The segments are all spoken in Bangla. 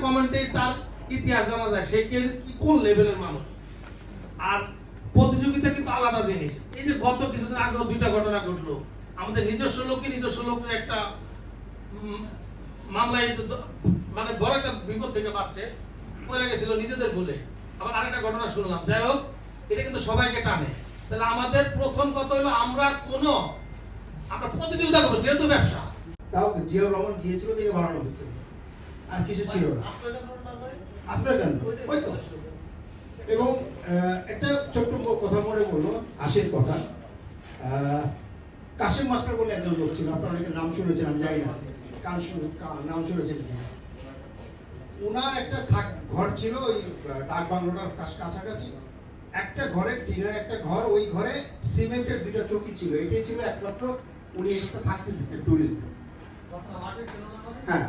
কমেন্টে তার ইতিহাস জানা যায়, সে কোন লেভেলের মানুষ। আর প্রতিযোগিতা কিন্তু আলাদা জিনিস। এই যে গত কিছুদিন আগেও দুইটা ঘটনা ঘটলো, আমাদের নিজস্ব লোকের একটা মামলায় মানে বড় একটা বিপদ থেকে বাঁচছে, পড়ে গেছিল নিজেদের বলে। আবার আরেকটা ঘটনা শুনলাম। যাই হোক, এটা কিন্তু সবাইকে টানে। তাহলে আমাদের প্রথম কথা হলো আমরা প্রতিযোগিতা করবো, যেহেতু ব্যবসা। তাও জিয়াউর রহমান গিয়েছিল দেখে বানানো হয়েছিল, আর কিছু ছিল না। আসলে কেন ওই তো। এবং একটা ছোট্ট কথা মনে পড়লো, আশের কথা। কাশিম মাস্টার বলে একজন লোক ছিল, আপনারা অনেকে নাম শুনেছেন, আমি জানি না নাম শুনেছেন কিনা। ওনার একটা ঘর ছিল ওই ডাক বাংলোটার কাছাকাছি। একটা ঘরে টিনের একটা ঘর, ওই ঘরে সিমেন্টের দুইটা চৌকি ছিল। এটাই ছিল একমাত্র উনি এটা থাকতে দিতেন টুরিস্ট। হ্যাঁ,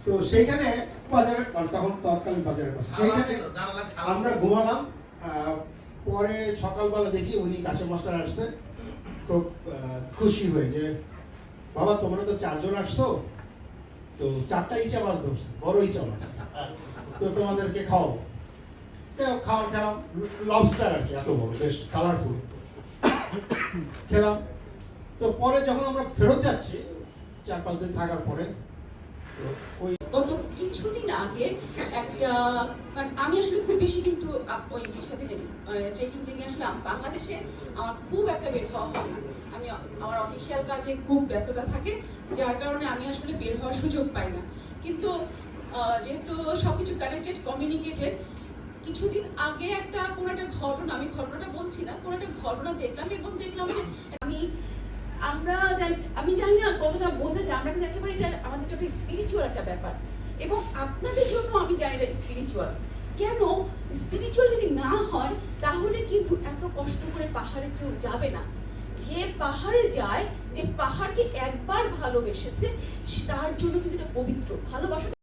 তো সেইখানে বাজারে, তখন তৎকালীন বাজারের পাশে, সেইখানে আমরা ঘুমালাম। পরে সকালবেলা দেখি উনি কাশিম মাস্টার আসছে, খুব খুশি হয়ে যে বাবা তোমরা তো 4 জন আসছো, তো 4টা ইচা মাছ ধরছে, বড় ইচা মাছ, তো তোমাদেরকে খাওয়াবো। খেলাম লবস্টার আর কি, এত বড়, বেশ কালারফুল। খেলাম। তো পরে যখন আমরা ফেরত যাচ্ছি 4-5 দিন থাকার পরে, গত কিছুদিন আগে একটা মানে আমি আসলে খুব বেশি কিন্তু ওই সাথে ট্রেকিং আসলে বাংলাদেশে আমার খুব একটা বের হওয়া হয় না। আমি আমার অফিসিয়াল কাজে খুব ব্যস্ততা থাকে, যার কারণে আমি আসলে বের হওয়ার সুযোগ পাই না। কিন্তু যেহেতু সবকিছু কানেক্টেড, কমিউনিকেটেড, কিছুদিন আগে কোনো একটা ঘটনা, আমি ঘটনাটা বলছি না, কোনো একটা ঘটনা দেখলাম এবং দেখলাম যে আমি জানি না কতটা বোঝা যায়, আমরা কিন্তু একেবারে এটা আমাদের জন্য স্পিরিচুয়াল একটা ব্যাপার, এবং আপনাদের জন্য আমি জানি না স্পিরিচুয়াল কেন। স্পিরিচুয়াল যদি না হয় তাহলে কিন্তু এত কষ্ট করে পাহাড়ে কেউ যাবে না। যে পাহাড়ে যায়, যে পাহাড়কে একবার ভালোবেসেছে, তার জন্য কিন্তু এটা পবিত্র ভালোবাসা।